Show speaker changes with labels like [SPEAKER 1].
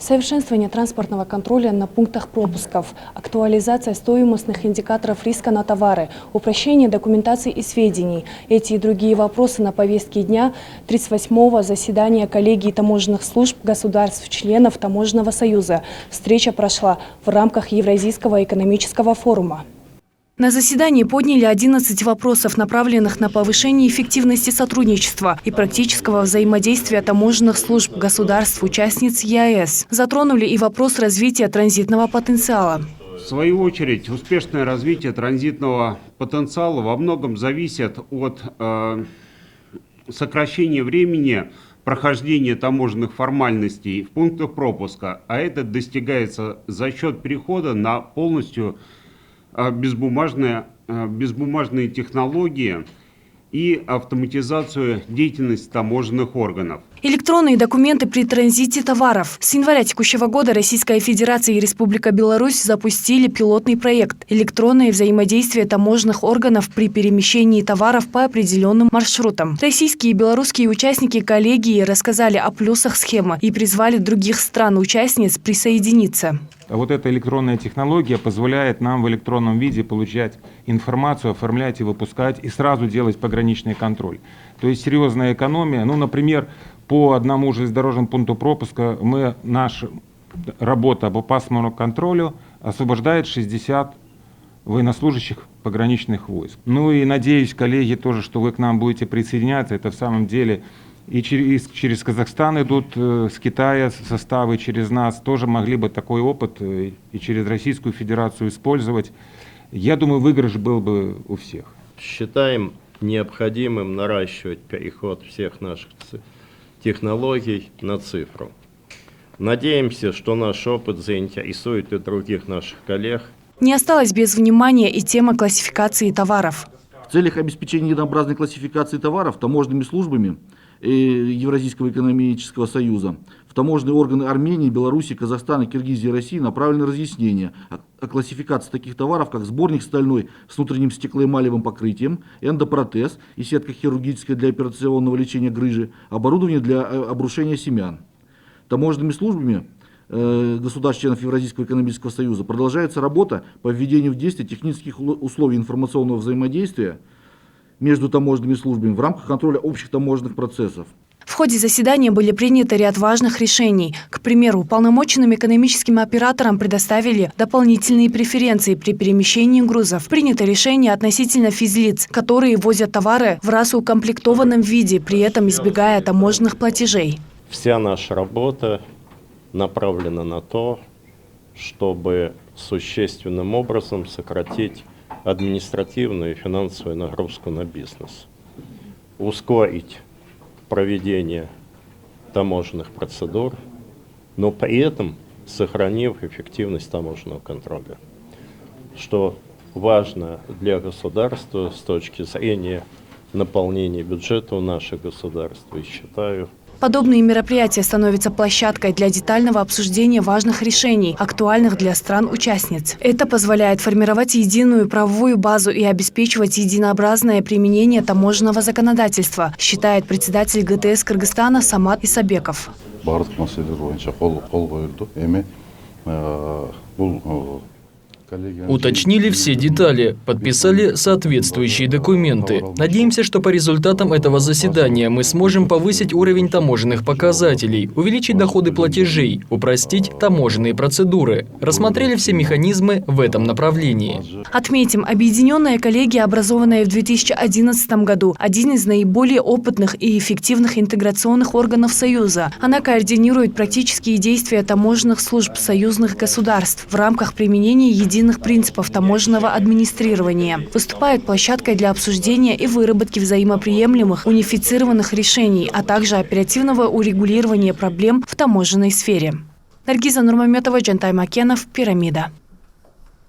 [SPEAKER 1] Совершенствование транспортного контроля на пунктах пропусков, актуализация стоимостных индикаторов риска на товары, упрощение документации и сведений. Эти и другие вопросы на повестке дня 38-го заседания коллегии таможенных служб государств-членов Таможенного союза. Встреча прошла в рамках Евразийского экономического форума. На заседании подняли 11 вопросов, направленных на повышение эффективности сотрудничества и практического взаимодействия таможенных служб государств-участниц ЕАЭС. Затронули и вопрос развития транзитного потенциала.
[SPEAKER 2] В свою очередь, успешное развитие транзитного потенциала во многом зависит от сокращения времени прохождения таможенных формальностей в пунктах пропуска, а это достигается за счет перехода на полностью безбумажные технологии и автоматизацию деятельности таможенных органов.
[SPEAKER 1] Электронные документы при транзите товаров. С января текущего года Российская Федерация и Республика Беларусь запустили пилотный проект «Электронное взаимодействие таможенных органов при перемещении товаров по определенным маршрутам». Российские и белорусские участники коллегии рассказали о плюсах схемы и призвали других стран-участниц присоединиться.
[SPEAKER 3] Вот эта электронная технология позволяет нам в электронном виде получать информацию, оформлять и выпускать, и сразу делать пограничный контроль. То есть серьезная экономия. Ну, например, по одному железнодорожному пункту пропуска наша работа по паспортному контролю освобождает 60 военнослужащих пограничных войск. Ну и надеюсь, коллеги, тоже, что вы к нам будете присоединяться. Это в самом деле и через Казахстан идут, с Китая составы, через нас тоже могли бы такой опыт и через Российскую Федерацию использовать. Я думаю, выигрыш был бы у всех.
[SPEAKER 4] Считаем необходимым наращивать переход всех наших технологий на цифру. Надеемся, что наш опыт заинтересует и других наших коллег.
[SPEAKER 1] Не осталось без внимания и тема классификации товаров.
[SPEAKER 5] В целях обеспечения единообразной классификации товаров таможенными службами Евразийского экономического союза в таможенные органы Армении, Беларуси, Казахстана, Киргизии и России направлены разъяснения о классификации таких товаров, как сборник стальной с внутренним стеклоэмалевым покрытием, эндопротез и сетка хирургическая для операционного лечения грыжи, оборудование для обрушения семян. Таможенными службами государств-членов Евразийского экономического союза продолжается работа по введению в действие технических условий информационного взаимодействия между таможенными службами в рамках контроля общих таможенных процессов.
[SPEAKER 1] В ходе заседания были приняты ряд важных решений. К примеру, уполномоченным экономическим операторам предоставили дополнительные преференции при перемещении грузов. Принято решение относительно физлиц, которые возят товары в расукомплектованном виде, при этом избегая таможенных платежей.
[SPEAKER 4] Вся наша работа направлена на то, чтобы существенным образом сократить административную и финансовую нагрузку на бизнес, ускорить проведение таможенных процедур, но при этом сохранив эффективность таможенного контроля, что важно для государства с точки зрения наполнения бюджета у наших государств, и считаю,
[SPEAKER 1] подобные мероприятия становятся площадкой для детального обсуждения важных решений, актуальных для стран-участниц. Это позволяет формировать единую правовую базу и обеспечивать единообразное применение таможенного законодательства, считает председатель ГТС Кыргызстана Самат Исабеков.
[SPEAKER 6] Уточнили все детали, подписали соответствующие документы. Надеемся, что по результатам этого заседания мы сможем повысить уровень таможенных показателей, увеличить доходы платежей, упростить таможенные процедуры. Рассмотрели все механизмы в этом направлении.
[SPEAKER 1] Отметим, объединенная коллегия, образованная в 2011 году, один из наиболее опытных и эффективных интеграционных органов Союза. Она координирует практические действия таможенных служб союзных государств в рамках применения единых принципов таможенного администрирования. Выступает площадкой для обсуждения и выработки взаимоприемлемых унифицированных решений, а также оперативного урегулирования проблем в таможенной сфере. Наргиза Нурмаметова, Джантай Макенов, Пирамида.